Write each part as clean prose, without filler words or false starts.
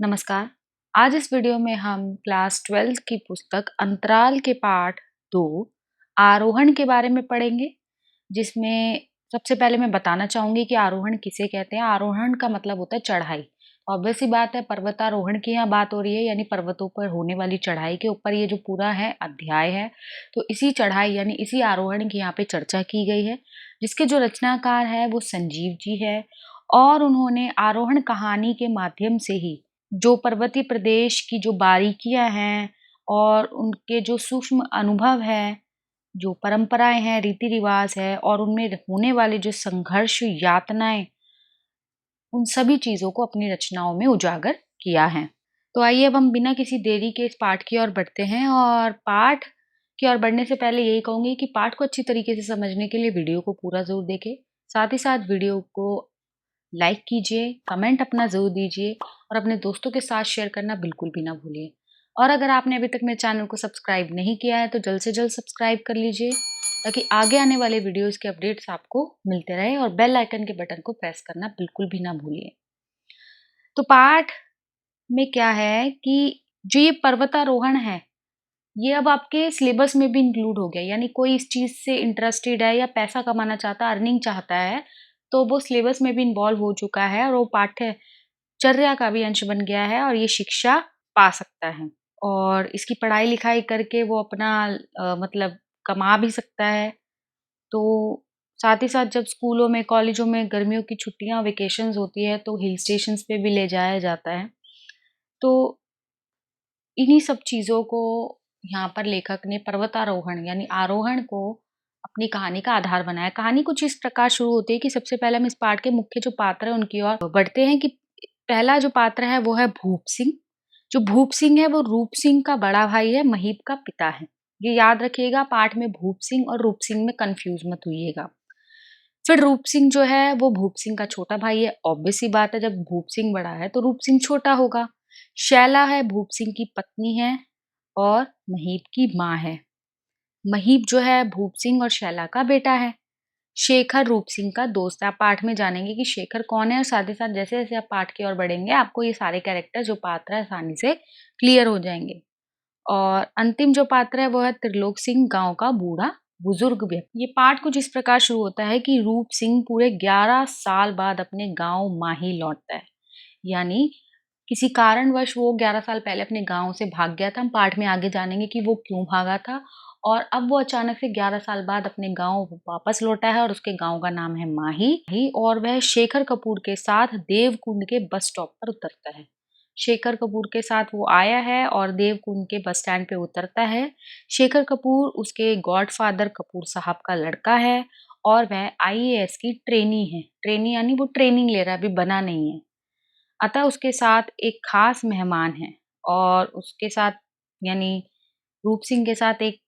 नमस्कार। आज इस वीडियो में हम क्लास 12th की पुस्तक अंतराल के पाठ 2 आरोहण के बारे में पढ़ेंगे, जिसमें सबसे पहले मैं बताना चाहूँगी कि आरोहण किसे कहते हैं। आरोहण का मतलब होता है चढ़ाई। ऑब्वियस सी बात है, पर्वतारोहण की यहाँ बात हो रही है, यानी पर्वतों पर होने वाली चढ़ाई के ऊपर ये जो पूरा है अध्याय है। तो इसी चढ़ाई यानी इसी आरोहण की यहाँ पे चर्चा की गई है, जिसके जो रचनाकार है वो संजीव जी है और उन्होंने आरोहण कहानी के माध्यम से ही जो पर्वतीय प्रदेश की जो बारीकियाँ हैं और उनके जो सूक्ष्म अनुभव हैं, जो परंपराएँ हैं, रीति-रिवाज़ है और उनमें होने वाले जो संघर्ष, यातनाएँ, उन सभी चीज़ों को अपनी रचनाओं में उजागर किया है। तो आइए अब हम बिना किसी देरी के इस पाठ की ओर बढ़ते हैं और पाठ की ओर बढ़ने से पहले यही कहूँगी कि पाठ को अच्छी तरीके से समझने के लिए वीडियो को पूरा ज़रूर देखें। साथ ही साथ वीडियो को लाइक कीजिए, कमेंट अपना ज़रूर दीजिए और अपने दोस्तों के साथ शेयर करना बिल्कुल भी ना भूलिए। और अगर आपने अभी तक मेरे चैनल को सब्सक्राइब नहीं किया है तो जल्द से जल्द सब्सक्राइब कर लीजिए, ताकि आगे आने वाले वीडियोज़ के अपडेट्स आपको मिलते रहें और बेल आइकन के बटन को प्रेस करना बिल्कुल भी ना भूलिए। तो पाठ में क्या है कि जो ये पर्वतारोहण है, ये अब आपके सिलेबस में भी इंक्लूड हो गया, यानी कोई इस चीज़ से इंटरेस्टेड है या पैसा कमाना चाहता है, अर्निंग चाहता है, तो वो सिलेबस में भी इन्वॉल्व हो चुका है और वो पाठ्यचर्या का भी अंश बन गया है और ये शिक्षा पा सकता है। और इसकी पढ़ाई-लिखाई करके वो अपना मतलब कमा भी सकता है। तो साथ ही साथ जब स्कूलों में, कॉलेजों में गर्मियों की छुट्टियाँ, वेकेशंस होती है, तो हिल स्टेशंस पे भी ले जाया जाता है। तो इन्हीं सब चीज़ों को यहाँ पर लेखक ने पर्वतारोहण यानी आरोहण को अपनी कहानी का आधार बनाया। कहानी कुछ इस प्रकार शुरू होती है कि सबसे पहले हम इस पाठ के मुख्य जो पात्र हैं उनकी ओर बढ़ते हैं कि पहला जो पात्र है वो है भूप सिंह। जो भूप सिंह है वो रूप सिंह का बड़ा भाई है, महीप का पिता है। ये याद रखिएगा, पाठ में भूप सिंह और रूप सिंह में कन्फ्यूज़ मत होइएगा। फिर रूप सिंह जो है वो भूप सिंह का छोटा भाई है। ऑब्वियस सी बात है, जब भूप सिंह बड़ा है तो रूप सिंह छोटा होगा। शैला है भूप सिंह की पत्नी है और महीप की माँ है। महीप जो है भूप सिंह और शैला का बेटा है। शेखर रूप सिंह का दोस्त है। आप पाठ में जानेंगे कि शेखर कौन है और साथ ही साथ जैसे-जैसे आप पाठ की ओर बढ़ेंगे, आपको ये सारे कैरेक्टर जो पात्र है आसानी से क्लियर हो जाएँगे। और अंतिम जो पात्र है वो है त्रिलोक सिंह, गाँव का बूढ़ा बुजुर्ग व्यक्ति। ये पाठ कुछ इस प्रकार शुरू होता है कि रूप सिंह पूरे 11 साल बाद अपने गाँव माही लौटता है। यानी किसी कारणवश वो 11 साल पहले अपने गाँव से भाग गया था। हम पाठ में आगे जानेंगे कि वो क्यों भागा था और अब वो अचानक से 11 साल बाद अपने गाँव वापस लौटा है और उसके गाँव का नाम है माही ही और वह शेखर कपूर के साथ देवकुंड के बस स्टॉप पर उतरता है। शेखर कपूर के साथ वो आया है और देवकुंड के बस स्टैंड पे उतरता है। शेखर कपूर उसके गॉडफादर कपूर साहब का लड़का है और वह आईएएस की ट्रेनी है। ट्रेनी यानी वो ट्रेनिंग ले रहा है, अभी बना नहीं है। अतः उसके साथ एक खास मेहमान है और उसके साथ यानी रूप सिंह के साथ एक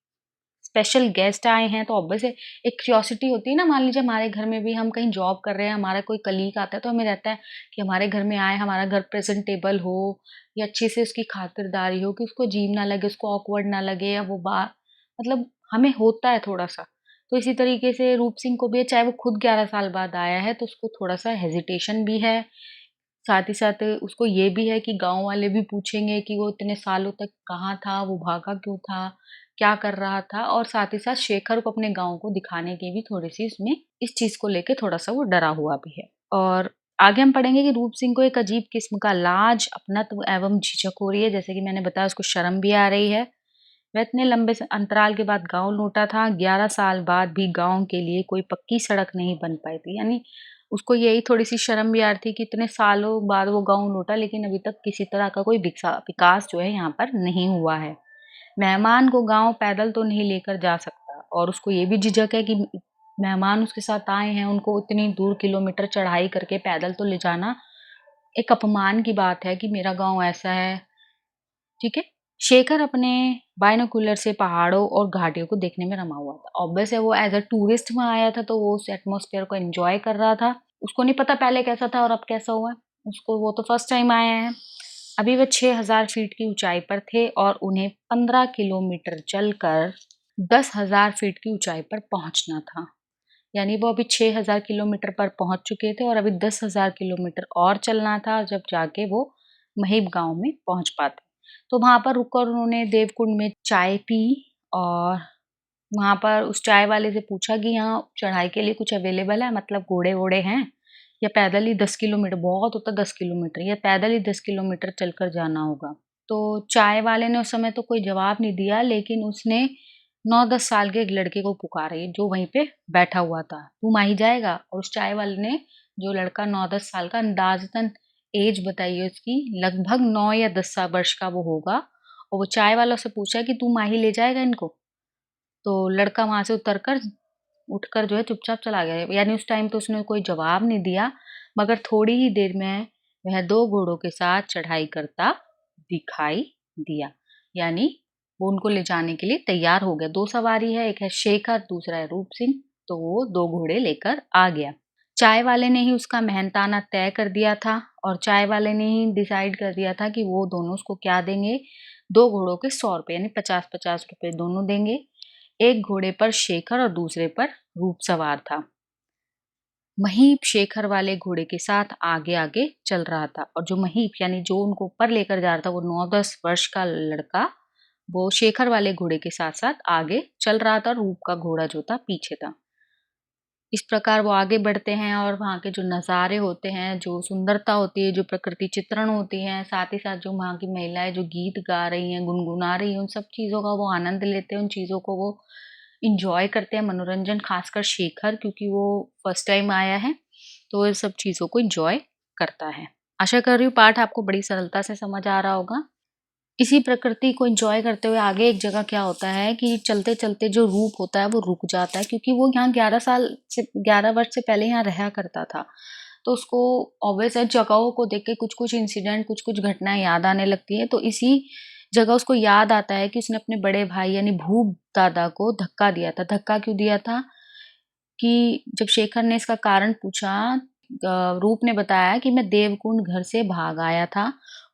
स्पेशल गेस्ट आए हैं, तो ऑब्वियस है एक क्यूरियोसिटी होती है ना। मान लीजिए हमारे घर में भी हम कहीं जॉब कर रहे हैं, हमारा कोई कलीग आता है तो हमें रहता है कि हमारे घर में आए, हमारा घर प्रेजेंटेबल हो या अच्छे से उसकी खातिरदारी हो, कि उसको अजीब ना लगे, उसको ऑकवर्ड ना लगे या वो बात मतलब हमें होता है थोड़ा-सा। तो इसी तरीके से रूप सिंह को भी है, चाहे वो खुद 11 साल बाद आया है तो उसको थोड़ा-सा हेजिटेशन भी है। साथ ही साथ उसको ये भी है कि गाँव वाले भी पूछेंगे कि वो इतने सालों तक कहाँ था, वो भागा क्यों था, क्या कर रहा था? और साथ ही साथ शेखर को अपने गाँव को दिखाने की भी थोड़ी-सी इसमें इस चीज़ को लेके थोड़ा-सा वो डरा हुआ भी है। और आगे हम पढ़ेंगे कि रूप सिंह को एक अजीब किस्म का लाज, अपनत्व एवं झिझक हो रही है। जैसे कि मैंने बताया, उसको शर्म भी आ रही है। वह इतने लंबे अंतराल के बाद गाँव लौटा था। 11 साल बाद भी गाँव के लिए कोई पक्की सड़क नहीं बन पाई थी। यानी उसको यही थोड़ी-सी शर्म भी आ रही थी कि इतने सालों बाद वो गाँव लौटा, लेकिन अभी तक किसी तरह का कोई विकास जो है यहाँ पर नहीं हुआ है। मेहमान को गाँव पैदल तो नहीं लेकर जा सकता और उसको ये भी झिझक है कि मेहमान उसके साथ आए हैं, उनको इतनी दूर किलोमीटर चढ़ाई करके पैदल तो ले जाना एक अपमान की बात है कि मेरा गाँव ऐसा है, ठीक है? शेखर अपने बायनोकुलर से पहाड़ों और घाटियों को देखने में रमा हुआ था। ऑब्वियस है, वो एज़ अ टूरिस्ट वहाँ आया था तो वो उस एटमॉस्फेयर को एन्जॉय कर रहा था। उसको नहीं पता पहले कैसा था और अब कैसा हुआ है। उसको वो तो फर्स्ट टाइम आए हैं। अभी वो 6000 फीट की ऊँचाई पर थे और उन्हें 15 किलोमीटर चलकर 10,000 फीट की ऊँचाई पर पहुँचना था। यानी वो अभी 6000 किलोमीटर पर पहुँच चुके थे और अभी 10,000 किलोमीटर और चलना था जब जाके वो महीप गाँव में पहुँच पाते। तो वहाँ पर रुककर उन्होंने देवकुंड में चाय पी और वहाँ पर उस चाय वाले से पूछा कि यहाँ चढ़ाई के लिए कुछ अवेलेबल है, मतलब घोड़े-वोड़े हैं या पैदल ही 10 किलोमीटर, बहुत होता 10 किलोमीटर, या पैदल ही 10 किलोमीटर चलकर जाना होगा। तो चाय वाले ने उस समय तो कोई जवाब नहीं दिया, लेकिन उसने 9-10 साल के एक लड़के को पुकारा, ये जो वहीं पे बैठा हुआ था, "तू माही जाएगा?" और उस चाय वाले ने, जो लड़का 9-10 साल का, अंदाज़तन ऐज बताई है उसकी, लगभग 9 या 10 सा वर्ष का वो होगा, और वो चाय वाला उससे पूछा कि, "तू माही ले जाएगा इनको?" तो लड़का वहाँ से उठकर जो है चुपचाप चला गया। यानी उस टाइम तो उसने कोई जवाब नहीं दिया, मगर थोड़ी ही देर में वह 2 घोड़ों के साथ चढ़ाई करता दिखाई दिया। यानी वो उनको ले जाने के लिए तैयार हो गया। 2 सवारी है, एक है शेखर, दूसरा है रूप सिंह, तो वो 2 घोड़े लेकर आ गया। चाय वाले ने ही उसका मेहनताना तय कर दिया था और चाय वाले ने ही डिसाइड कर दिया था कि वो दोनों उसको क्या देंगे, 2 घोड़ों के ₹100 यानी 50-50 रुपए दोनों देंगे। एक घोड़े पर शेखर और दूसरे पर रूप सवार था। महीप शेखर वाले घोड़े के साथ आगे-आगे चल रहा था और जो महीप यानी जो उनको ऊपर लेकर जा रहा था, वो 9-10 वर्ष का लड़का, वो शेखर वाले घोड़े के साथ-साथ आगे चल रहा था, रूप का घोड़ा जो था पीछे था। इस प्रकार वो आगे बढ़ते हैं और वहाँ के जो नज़ारे होते हैं, जो सुंदरता होती है, जो प्रकृति चित्रण होती हैं, साथ ही साथ जो वहाँ की महिलाएँ जो गीत गा रही हैं, गुनगुना रही हैं, उन सब चीज़ों का वो आनंद लेते हैं, उन चीज़ों को वो एन्जॉय करते हैं, मनोरंजन, खासकर शेखर, क्योंकि वो फर्स्ट टाइम आया है, तो वो सब चीज़ों को एन्जॉय करता है। आशा कर रही हूँ पाठ आपको बड़ी सरलता से समझ आ रहा होगा। इसी प्रकृति को एन्जॉय करते हुए आगे एक जगह क्या होता है कि चलते-चलते जो रूप होता है वो रुक जाता है, क्योंकि वो यहाँ 11 वर्ष से पहले यहाँ रहा करता था। तो उसको ऑब्वियस है, जगहों को देख के कुछ-कुछ इंसिडेंट, कुछ-कुछ घटनाएँ याद आने लगती हैं। तो इसी जगह उसको याद आता है कि उसने अपने बड़े भाई यानी भूप दादा को धक्का दिया था। धक्का क्यों दिया था? कि जब शेखर ने इसका कारण पूछा, रूप ने बताया कि मैं देवकुंड घर से भाग आया था।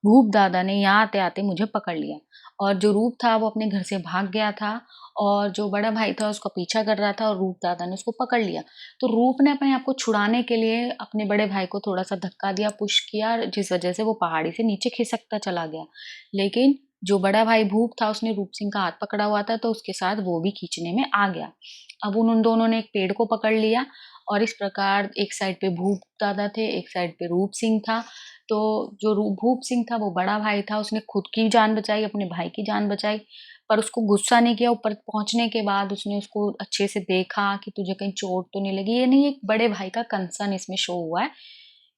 भूप दादा ने यहाँ आते-आते मुझे पकड़ लिया और जो रूप था वो अपने घर से भाग गया था और जो बड़ा भाई था उसका पीछा कर रहा था और रूप दादा ने उसको पकड़ लिया। तो रूप ने अपने आप को छुड़ाने के लिए अपने बड़े भाई को थोड़ा-सा धक्का दिया, पुश किया, जिस वज़ह से वो पहाड़ी से नीचे खिसकता चला गया। लेकिन जो बड़ा भाई भूप था उसने रूप सिंह का हाथ पकड़ा हुआ था, तो उसके साथ वो भी खींचने में आ गया। अब उन दोनों ने एक पेड़ को पकड़ लिया और इस प्रकार एक साइड पे भूप दादा थे, एक साइड पे रूप सिंह था। तो जो भूप सिंह था वो बड़ा भाई था, उसने खुद की जान बचाई, अपने भाई की जान बचाई, पर उसको गुस्सा नहीं किया। ऊपर पहुँचने के बाद उसने उसको अच्छे से देखा कि तुझे कहीं चोट तो नहीं लगी। यानी एक बड़े भाई का कंसर्न इसमें शो हुआ है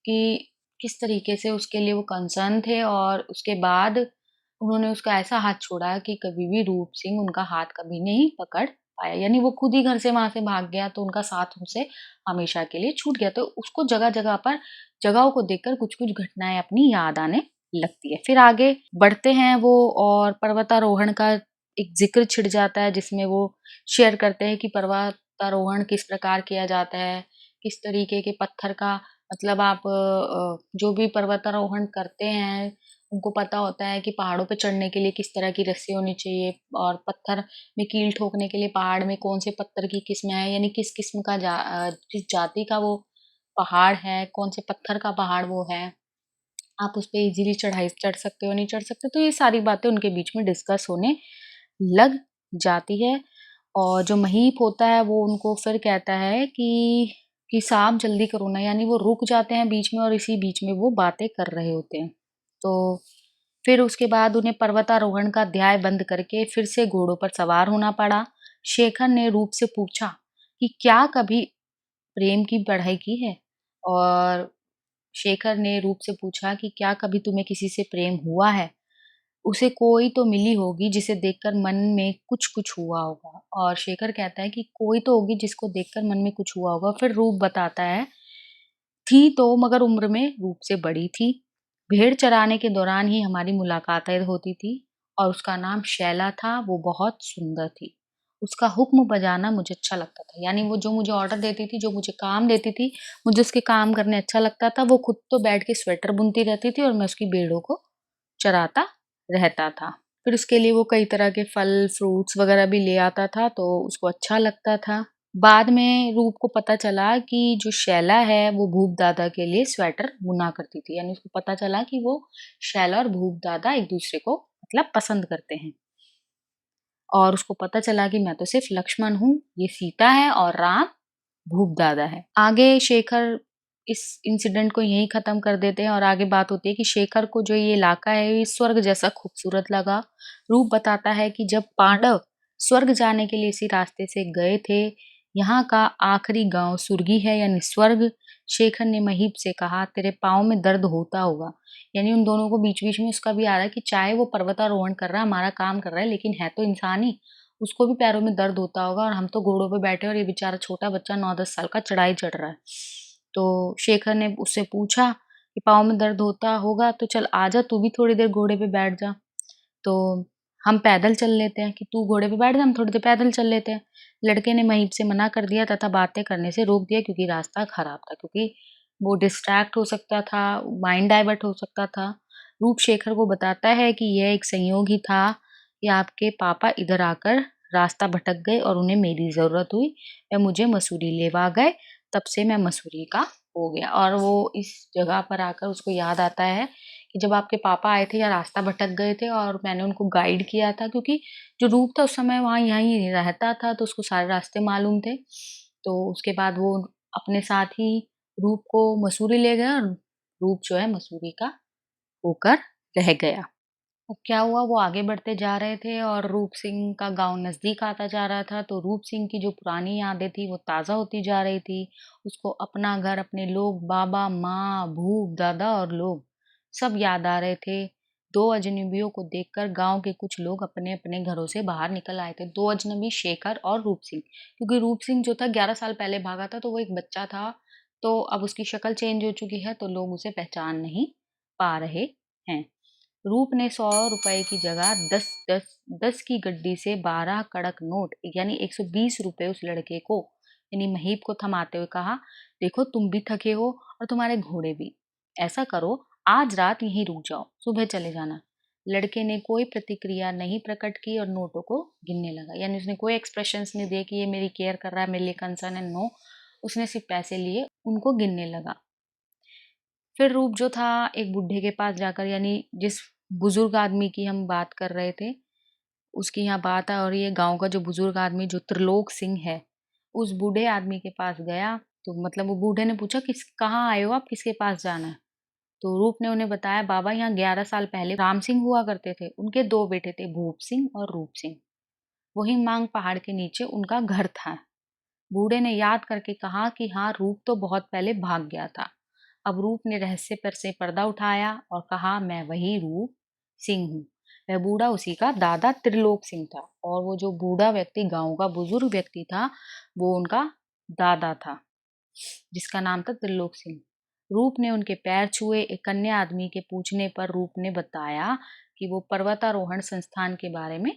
कि किस तरीके से उसके लिए वो कंसर्न थे, और उसके बाद उन्होंने उसका ऐसा हाथ छोड़ा कि कभी भी रूप सिंह उनका हाथ कभी नहीं पकड़ पाया। यानी वो खुद ही घर से वहाँ से भाग गया, तो उनका साथ उनसे हमेशा के लिए छूट गया। तो उसको जगह-जगह पर जगहों को देखकर कुछ-कुछ घटनाएँ अपनी याद आने लगती है। फिर आगे बढ़ते हैं वो और पर्वतारोहण का एक ज़िक्र छिड़ जाता है, जिसमें वो शेयर करते हैं कि पर्वतारोहण किस प्रकार किया जाता है, किस तरीके के पत्थर का, मतलब आप जो भी पर्वतारोहण करते हैं, उनको पता होता है कि पहाड़ों पे चढ़ने के लिए किस तरह की रस्सी होनी चाहिए और पत्थर में कील ठोकने के लिए पहाड़ में कौन से पत्थर की किस्में हैं, यानी किस किस्म का किस जाति का वो पहाड़ है, कौन से पत्थर का पहाड़ वो है। आप उस पे इज़िली चढ़ाई चढ़ सकते हो, नहीं चढ़ सकते। तो ये सारी बातें उनके बीच में डिस्कस होने लग जाती है और जो महीप होता है वो उनको फिर कहता है कि साहब जल्दी करो ना, यानी वो रुक जाते हैं बीच में और इसी बीच में वो बातें कर रहे होते हैं। तो फिर उसके बाद उन्हें पर्वतारोहण का अध्याय बंद करके फिर से घोड़ों पर सवार होना पड़ा। शेखर ने रूप से पूछा कि क्या कभी प्रेम की पढ़ाई की है? और शेखर ने रूप से पूछा कि क्या कभी तुम्हें किसी से प्रेम हुआ है? उसे कोई तो मिली होगी जिसे देखकर मन में कुछ-कुछ हुआ होगा। और शेखर कहता है कि कोई तो होगी जिसको देखकर मन में कुछ हुआ होगा। फिर रूप बताता है, थी तो मगर उम्र में रूप से बड़ी थी। भेड़ चराने के दौरान ही हमारी मुलाकातें होती थी और उसका नाम शैला था, वो बहुत सुंदर थी। उसका हुक्म बजाना मुझे अच्छा लगता था, यानी वो जो मुझे ऑर्डर देती थी, जो मुझे काम देती थी, मुझे उसके काम करने अच्छा लगता था। वो खुद तो बैठ के स्वेटर बुनती रहती थी और मैं उसकी भेड़ों को चराता रहता था। फिर उसके लिए वो कई तरह के फल, फ्रूट्स वगैरह भी ले आता था, तो उसको अच्छा लगता था। बाद में रूप को पता चला कि जो शैला है वो भूप दादा के लिए स्वेटर बुना करती थी। यानी उसको पता चला कि वो शैला और भूप दादा एक-दूसरे को मतलब पसंद करते हैं। और उसको पता चला कि मैं तो सिर्फ़ लक्ष्मण हूँ, ये सीता है और राम भूप दादा है। आगे शेखर इस इंसिडेंट को यहीं ख़त्म कर देते हैं और आगे बात होती है कि शेखर को जो ये इलाका है ये स्वर्ग जैसा खूबसूरत लगा। रूप बताता है कि जब पांडव स्वर्ग जाने के लिए इसी रास्ते से गए थे, यहाँ का आखिरी गाँव सुरगी है यानी स्वर्ग। शेखर ने महीप से कहा तेरे पाँव में दर्द होता होगा। यानी उन दोनों को बीच-बीच में उसका भी आ रहा है कि चाहे वो पर्वतारोहण कर रहा है, हमारा काम कर रहा है, लेकिन है तो इंसान ही, उसको भी पैरों में दर्द होता होगा और हम तो घोड़ों पे बैठे हैं और ये बेचारा छोटा बच्चा 9-10 साल का चढ़ाई चढ़ रहा है। तो शेखर ने उससे पूछा कि पाँव में दर्द होता होगा तो चल आजा तू भी थोड़ी देर घोड़े पे बैठ जा। तो हम पैदल चल लेते हैं कि तू घोड़े पे बैठ जा, हम थोड़ी देर पैदल चल लेते हैं। लड़के ने महीप से मना कर दिया तथा बातें करने से रोक दिया क्योंकि रास्ता खराब था, क्योंकि वो डिस्ट्रैक्ट हो सकता था, माइंड डाइवर्ट हो सकता था। रूप शेखर को बताता है कि यह एक संयोग ही था कि आपके पापा इधर आकर रास्ता भटक गए और उन्हें मेरी ज़रूरत हुई। वह मुझे मसूरी लेवा गए, तब से मैं मसूरी का हो गया। और वो इस जगह पर आकर उसको याद आता है कि जब आपके पापा आए थे या रास्ता भटक गए थे और मैंने उनको गाइड किया था, क्योंकि जो रूप था उस समय वहाँ यहीं रहता था तो उसको सारे रास्ते मालूम थे। तो उसके बाद वो अपने साथ ही रूप को मसूरी ले गया और रूप जो है मसूरी का होकर रह गया। अब क्या हुआ, वो आगे बढ़ते जा रहे थे और रूप सिंह का गाँव नज़दीक आता जा रहा था, तो रूप सिंह की जो पुरानी यादें थी वो ताज़ा होती जा रही थी। उसको अपना घर, अपने लोग, बाबा, माँ, भूप, दादा और लोग सब याद आ रहे थे। 2 अजनबियों को देखकर गाँव के कुछ लोग अपने-अपने घरों से बाहर निकल आए थे। 2 अजनबी शेखर और रूप सिंह, क्योंकि रूप सिंह जो था 11 साल पहले भागा था, तो वो एक बच्चा था, तो अब उसकी शक्ल चेंज हो चुकी है, तो लोग उसे पहचान नहीं पा रहे हैं। रूप ने ₹100 की जगह 10 की गड्डी से 12 कड़क नोट यानी ₹120 उस लड़के को यानी महीप को थमाते हुए कहा, देखो तुम भी थके हो और तुम्हारे घोड़े भी। ऐसा करो, आज रात यहीं रुक जाओ, सुबह चले जाना। लड़के ने कोई प्रतिक्रिया नहीं प्रकट की और नोटों को गिनने लगा। यानी उसने कोई एक्सप्रेशंस नहीं दिए कि ये मेरी केयर कर रहा है, मेरे लिए कंसर्न है। नो, उसने सिर्फ पैसे लिए, उनको गिनने लगा। फिर रूप जो था एक बूढ़े के पास जाकर, यानी जिस बुजुर्ग आदमी की हम बात कर रहे थे, उसकी यहाँ बात है और ये गाँव का जो बुजुर्ग आदमी जो त्रिलोक सिंह है, उस बूढ़े आदमी के पास गया। तो मतलब वो बूढ़े ने पूछा किस कहाँ आए हो आप? किसके पास जाना है? तो रूप ने उन्हें बताया, बाबा यहाँ 11 साल पहले राम सिंह हुआ करते थे। उनके 2 बेटे थे, भूप सिंह और रूप सिंह। वहीं मांग पहाड़ के नीचे उनका घर था। बूढ़े ने याद करके कहा कि हाँ, रूप तो बहुत पहले भाग गया था। अब रूप ने रहस्य पर से पर्दा उठाया और कहा, मैं वही रूप सिंह हूँ। वह बूढ़ा उसी का दादा त्रिलोक सिंह था और वो जो बूढ़ा व्यक्ति गांव का बुजुर्ग व्यक्ति था, वो उनका दादा था, जिसका नाम था त्रिलोक सिंह। रूप ने उनके पैर छुए। एक कन्या आदमी के पूछने पर रूप ने बताया कि वो पर्वतारोहण संस्थान के बारे में,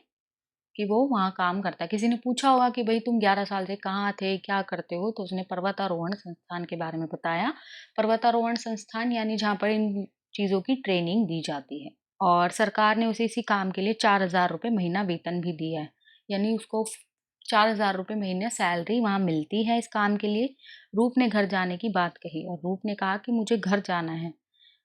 कि वो वहाँ काम करता है। किसी ने पूछा होगा कि भई तुम 11 साल से कहाँ थे, क्या करते हो? तो उसने पर्वतारोहण संस्थान के बारे में बताया। पर्वतारोहण संस्थान यानी जहाँ पर इन चीज़ों की ट्रेनिंग दी जाती है और सरकार ने उसे इसी काम के लिए ₹4000 महीना वेतन भी दिया है। यानी उसको ₹4000 महीने सैलरी वहाँ मिलती है इस काम के लिए। रूप ने घर जाने की बात कही और रूप ने कहा कि मुझे घर जाना है।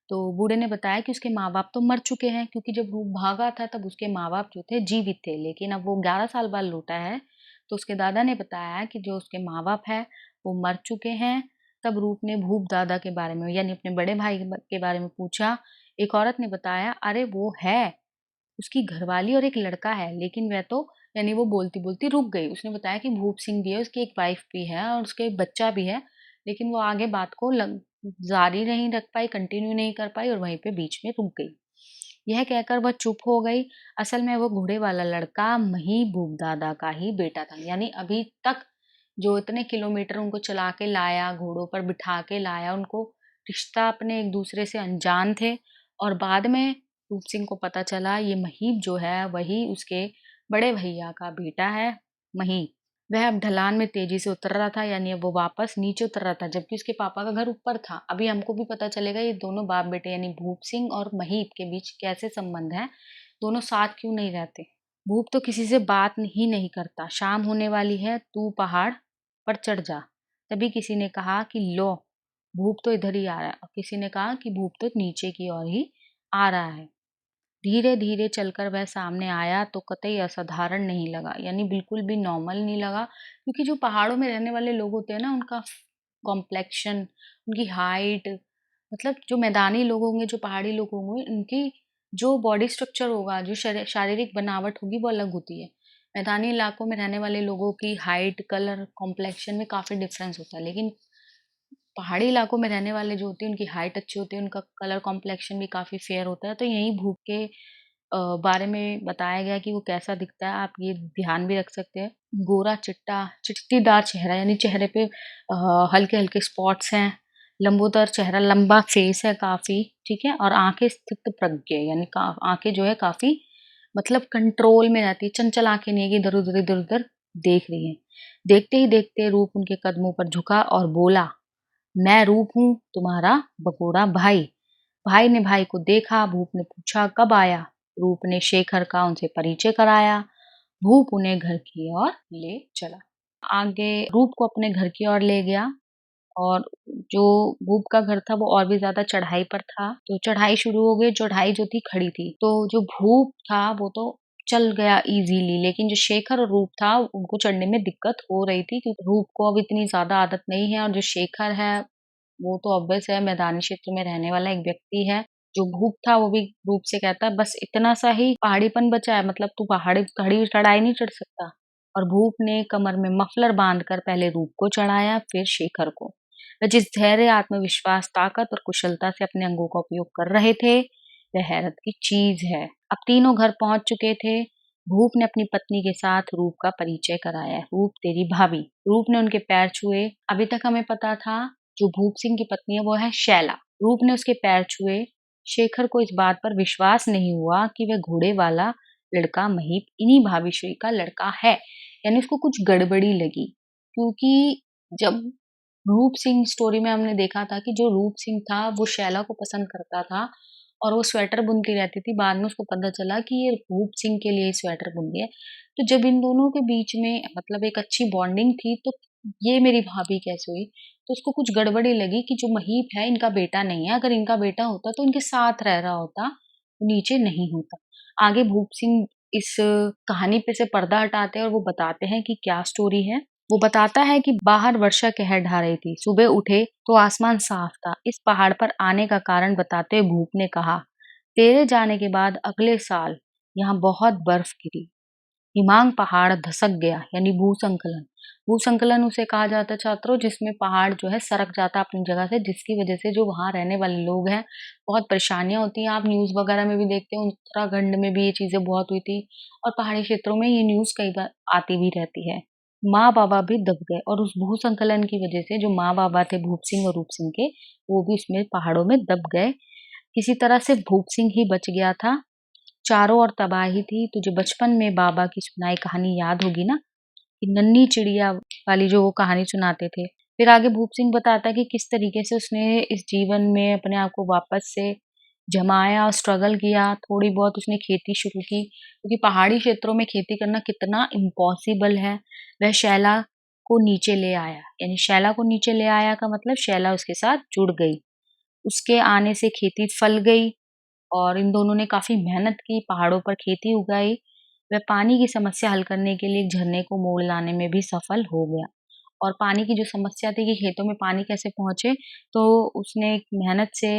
तो बूढ़े ने बताया कि उसके माँ-बाप तो मर चुके हैं, क्योंकि जब वो भागा था तब उसके माँ-बाप जो थे जीवित थे, लेकिन अब वो 11 साल बाद लौटा है। तो उसके दादा ने बताया कि जो उसके माँ-बाप हैं वो मर चुके हैं। तब रूप ने भूप दादा के बारे में यानी अपने बड़े भाई के बारे में पूछा। एक औरत ने बताया, अरे वो है, उसकी घरवाली और एक लड़का है, लेकिन वह तो, यानी वो बोलती-बोलती रुक गई। उसने बताया कि भूप सिंह भी है, उसकी एक वाइफ भी है और उसका एक बच्चा भी है, लेकिन वो आगे बात को जारी नहीं रख पाई, कंटिन्यू नहीं कर पाई और वहीं पे बीच में रुक गई। यह कहकर वह चुप हो गई। असल में वो घोड़े वाला लड़का मही भूप दादा का ही बेटा था। यानी अभी तक जो इतने किलोमीटर उनको चला के लाया, घोड़ों पर बिठा के लाया, उनको रिश्ता अपने एक दूसरे से अनजान थे और बाद में रूप सिंह को पता चला ये महीप जो है वही उसके बड़े भैया का बेटा है, महीप। वह अब ढलान में तेजी से उतर रहा था, यानी अब वो वापस नीचे उतर रहा था, जबकि उसके पापा का घर ऊपर था। अभी हमको भी पता चलेगा ये दोनों बाप बेटे यानी भूप सिंह और महीप के बीच कैसे संबंध है, दोनों साथ क्यों नहीं रहते। भूप तो किसी से बात ही नहीं करता। शाम होने वाली है, तू पहाड़ ऊपर चढ़ जा। तभी किसी ने कहा कि लो, भूप तो इधर ही आ रहा है, और किसी ने कहा कि भूप तो नीचे की ओर ही आ रहा है। धीरे-धीरे चलकर वह सामने आया तो कतई असाधारण नहीं लगा, यानी बिल्कुल भी नॉर्मल नहीं लगा, क्योंकि जो पहाड़ों में रहने वाले लोग होते हैं ना, उनका कॉम्प्लेक्शन, उनकी हाइट, मतलब जो मैदानी लोग होंगे, जो पहाड़ी लोग होंगे, उनकी जो बॉडी स्ट्रक्चर होगा, जो शारीरिक बनावट होगी, वो अलग होती है। मैदानी इलाकों में रहने वाले लोगों की हाइट, कलर, कॉम्प्लेक्शन में काफ़ी डिफरेंस होता है, लेकिन पहाड़ी इलाकों में रहने वाले जो होते हैं, उनकी हाइट अच्छी होती है, उनका कलर कॉम्प्लेक्शन भी काफ़ी फेयर होता है। तो यहीं भूप के बारे में बताया गया कि वो कैसा दिखता है, आप ये ध्यान भी रख सकते हैं। गोरा चिट्टा चित्तीदार चेहरा, यानी चेहरे पे हल्के-हल्के स्पॉट्स हैं, लंबोदर चेहरा, लंबा फेस है काफ़ी, ठीक है? और आँखें स्थितप्रज्ञ, यानी का आँखें जो है काफ़ी मतलब कंट्रोल में रहती है, चंचल आँखें नहीं है कि इधर-उधर, इधर-उधर देख रही हैं। देखते ही देखते रूप उनके कदमों पर झुका और बोला, मैं रूप हूँ तुम्हारा बगोड़ा भाई। भाई ने भाई को देखा, भूप ने पूछा कब आया? रूप ने शेखर का उनसे परिचय कराया। भूप उन्हें घर की ओर ले चला। आगे रूप को अपने घर की ओर ले गया, और जो भूप का घर था वो और भी ज़्यादा चढ़ाई पर था, तो चढ़ाई शुरू हो गई, चढ़ाई जो थी खड़ी थी। तो जो भूप था वो तो चल गया ईज़िली, लेकिन जो शेखर और रूप था उनको चढ़ने में दिक्कत हो रही थी, क्योंकि रूप को अब इतनी ज़्यादा आदत नहीं है, और जो शेखर है वो तो ऑब्वियस है, मैदानी क्षेत्र में रहने वाला एक व्यक्ति है। जो भूप था वो भी रूप से कहता है बस इतना सा ही पहाड़ीपन बचा है, मतलब तू पहाड़ी खड़ी चढ़ाई नहीं चढ़ सकता। और भूप ने कमर में मफलर बांधकर पहले रूप को चढ़ाया, फिर शेखर को। वह जिस धैर्य, आत्मविश्वास, ताकत और कुशलता से अपने अंगों का उपयोग कर रहे थे, वह हैरत की चीज है। अब तीनों घर पहुंच चुके थे। भूप ने अपनी पत्नी के साथ रूप का परिचय कराया। रूप तेरी भाभी। रूप ने उनके पैर छुए। अभी तक हमें पता था जो भूप सिंह की पत्नी है वो है शैला। रूप ने उसके पैर छुए। शेखर को इस बात पर विश्वास नहीं हुआ कि वह घोड़े वाला लड़का महीप इन्हीं भाभी श्री का लड़का है, यानी उसको कुछ गड़बड़ी लगी, क्योंकि जब रूप सिंह स्टोरी में हमने देखा था कि जो रूप सिंह था वो शैला को पसंद करता था, और वो स्वेटर बुनती रहती थी। बाद में उसको पता चला कि ये रूप सिंह के लिए स्वेटर बुन रही है। तो जब इन दोनों के बीच में मतलब एक अच्छी बॉन्डिंग थी, तो ये मेरी भाभी कैसे हुई? तो उसको कुछ गड़बड़ी लगी कि जो महीप है इनका बेटा नहीं है, अगर इनका बेटा होता तो इनके साथ रह रहा होता, नीचे नहीं होता। आगे भूप सिंह इस कहानी पे से पर्दा हटाते हैं और वो बताते हैं कि क्या स्टोरी है। वो बताता है कि बाहर वर्षा कहर ढा रही थी। सुबह उठे तो आसमान साफ था। इस पहाड़ पर आने का कारण बताते हुए भूप ने कहा, तेरे जाने के बाद अगले साल यहाँ बहुत बर्फ गिरी। हिमांग पहाड़ धसक गया, यानी भूसंकलन। भूसंकलन उसे कहा जाता है छात्रों जिसमें पहाड़ जो है सरक जाता है अपनी जगह से, जिसकी वजह से जो वहाँ रहने वाले लोग हैं बहुत परेशानियां होती हैं। आप न्यूज़ वगैरह में भी देखते हैं, उत्तराखंड में भी ये चीजें बहुत हुई थी, और पहाड़ी क्षेत्रों में ये न्यूज़ कई बार आती भी रहती है। माँ बाबा भी दब गए, और उस भूसंकलन की वजह से जो माँ बाबा थे भूप सिंह और रूप सिंह के, वो भी उसमें पहाड़ों में दब गए। किसी तरह से भूप सिंह ही बच गया था। चारों ओर तबाही थी। तुझे बचपन में बाबा की सुनाई कहानी याद होगी ना, कि नन्ही चिड़िया वाली जो वो कहानी सुनाते थे। फिर आगे भूप सिंह बताता है कि किस तरीके से उसने इस जीवन में अपने आप को वापस से जमाया और स्ट्रगल किया। थोड़ी बहुत उसने खेती शुरू की, क्योंकि पहाड़ी क्षेत्रों में खेती करना कितना इम्पॉसिबल है। वह शैला को नीचे ले आया, यानी शैला को नीचे ले आया का मतलब शैला उसके साथ जुड़ गई। उसके आने से खेती फल गई, और इन दोनों ने काफ़ी मेहनत की, पहाड़ों पर खेती उगाई। वह पानी की समस्या हल करने के लिए एक झरने को मोड़ लाने में भी सफल हो गया। और पानी की जो समस्या थी कि खेतों में पानी कैसे पहुँचे, तो उसने एक मेहनत से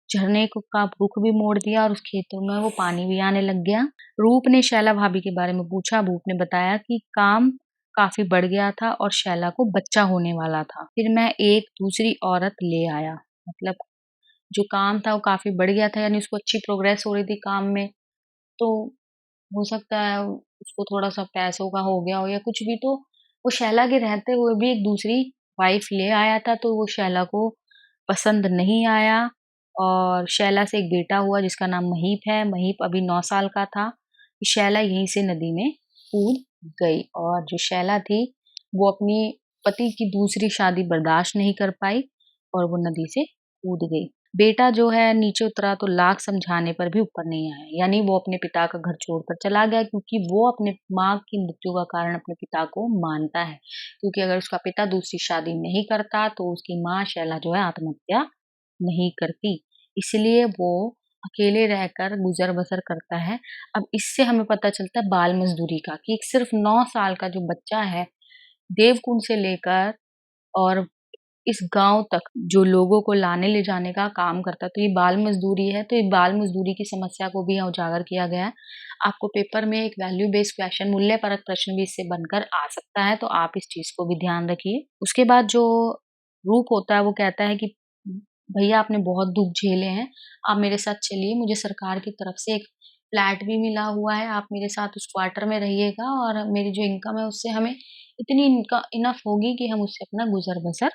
झरने को का रुख भी मोड़ दिया, और उस खेतों में वो पानी भी आने लग गया। रूप ने शैला भाभी के बारे में पूछा। रूप ने बताया कि काम काफ़ी बढ़ गया था और शैला को बच्चा होने वाला था। फिर मैं एक दूसरी औरत ले आया। मतलब जो काम था वो काफ़ी बढ़ गया था, यानी उसको अच्छी प्रोग्रेस हो रही थी काम में। तो हो सकता है उसको थोड़ा-सा पैसों का हो गया हो या कुछ भी, तो वो शैला के रहते हुए भी एक दूसरी वाइफ़ ले आया था, तो वो शैला को पसंद नहीं आया, और शैला से एक बेटा हुआ जिसका नाम महीप है। महीप अभी 9 साल का था। शैला यहीं से नदी में कूद गई, और जो शैला थी वो अपनी पति की दूसरी शादी बर्दाश्त नहीं कर पाई, और वो नदी से कूद गई। बेटा जो है नीचे उतरा तो लाख समझाने पर भी ऊपर नहीं आया। यानी वो अपने पिता का घर छोड़कर चला गया क्योंकि वो अपने माँ की मृत्यु का कारण अपने पिता को मानता है। क्योंकि अगर उसका पिता दूसरी शादी नहीं करता तो उसकी माँ शैला जो है आत्महत्या नहीं करती। इसलिए वो अकेले रहकर गुज़र-बसर करता है। अब इससे हमें पता चलता है बाल मज़दूरी का कि सिर्फ़ 9 साल का जो बच्चा है, देवकुंड से लेकर और इस गाँव तक जो लोगों को लाने ले जाने का काम करता है, तो ये बाल मज़दूरी है, तो ये बाल मज़दूरी की समस्या को भी यहाँ उजागर किया गया है। आपको पेपर में एक वैल्यू बेस्ड क्वेश्चन मूल्यपरक प्रश्न भी इससे बनकर आ सकता है, तो आप इस चीज़ को भी ध्यान रखिए। उसके बाद जो रूप होता है वो कहता है कि भैया आपने बहुत दुःख झेले हैं, आप मेरे साथ चलिए, मुझे सरकार की तरफ से एक फ्लैट भी मिला हुआ है, आप मेरे साथ उस क्वार्टर में रहिएगा और मेरी जो इनकम है उससे हमें इतनी इनका इनफ होगी कि हम उससे अपना गुज़र-बसर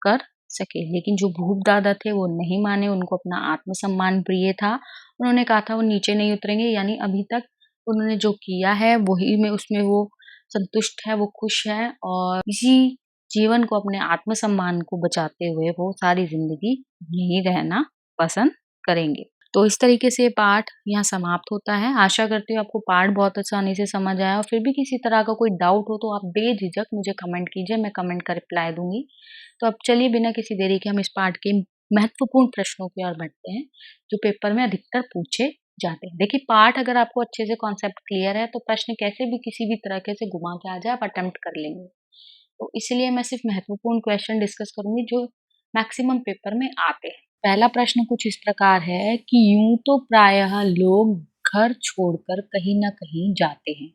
कर सके। लेकिन जो भूप दादा थे वो नहीं माने, उनको अपना आत्मसम्मान प्रिय था। उन्होंने कहा था वो नीचे नहीं उतरेंगे यानी अभी तक उन्होंने जो किया है वही में उसमें वो संतुष्ट है, वो खुश है और इसी जीवन को अपने आत्मसम्मान को बचाते हुए वो सारी ज़िंदगी यहीं रहना पसंद करेंगे। तो इस तरीके से ये पाठ यहाँ समाप्त होता है। आशा करती हूँ आपको पाठ बहुत आसानी से समझ आया और फिर भी किसी तरह का कोई डाउट हो तो आप बेझिझक मुझे कमेंट कीजिए, मैं कमेंट का रिप्लाई दूँगी। तो अब चलिए बिना किसी देरी के हम इस पाठ के महत्वपूर्ण प्रश्नों की ओर बढ़ते हैं, जो पेपर में अधिकतर पूछे जाते हैं। देखिए पाठ अगर आपको अच्छे से कॉन्सेप्ट क्लियर है, तो प्रश्न कैसे भी किसी भी तरीके से घुमा के आ जाए आप अटेम्प्ट कर लेंगे। तो इसलिए मैं सिर्फ महत्वपूर्ण क्वेश्चन डिस्कस करूँगी जो मैक्सिमम पेपर में आते हैं। पहला प्रश्न कुछ इस प्रकार है कि यूँ तो प्रायः लोग घर छोड़कर कहीं न कहीं जाते हैं।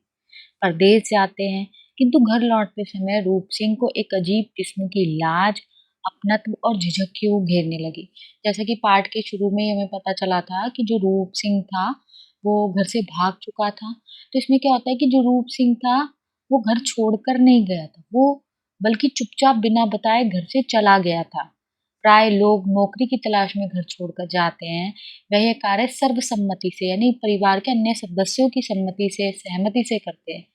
परदेस जाते हैं, किंतु घर लौटते समय रूप सिंह को एक अजीब किस्म की लाज, अपनत्व और झिझक की वो घेरने लगी। जैसा कि पाठ के शुरू में ही हमें पता चला था कि जो रूप सिंह था, वो घर से भाग चुका था। तो इसमें क्या होता है कि जो रूप सिंह था, वो घर छोड़कर नहीं गया था, वो बल्कि चुपचाप बिना बताए घर से चला गया था। प्राय लोग नौकरी की तलाश में घर छोड़कर जाते हैं। वह ये कार्य सर्वसम्मति से यानी परिवार के अन्य सदस्यों की सम्मति से, सहमति से करते हैं।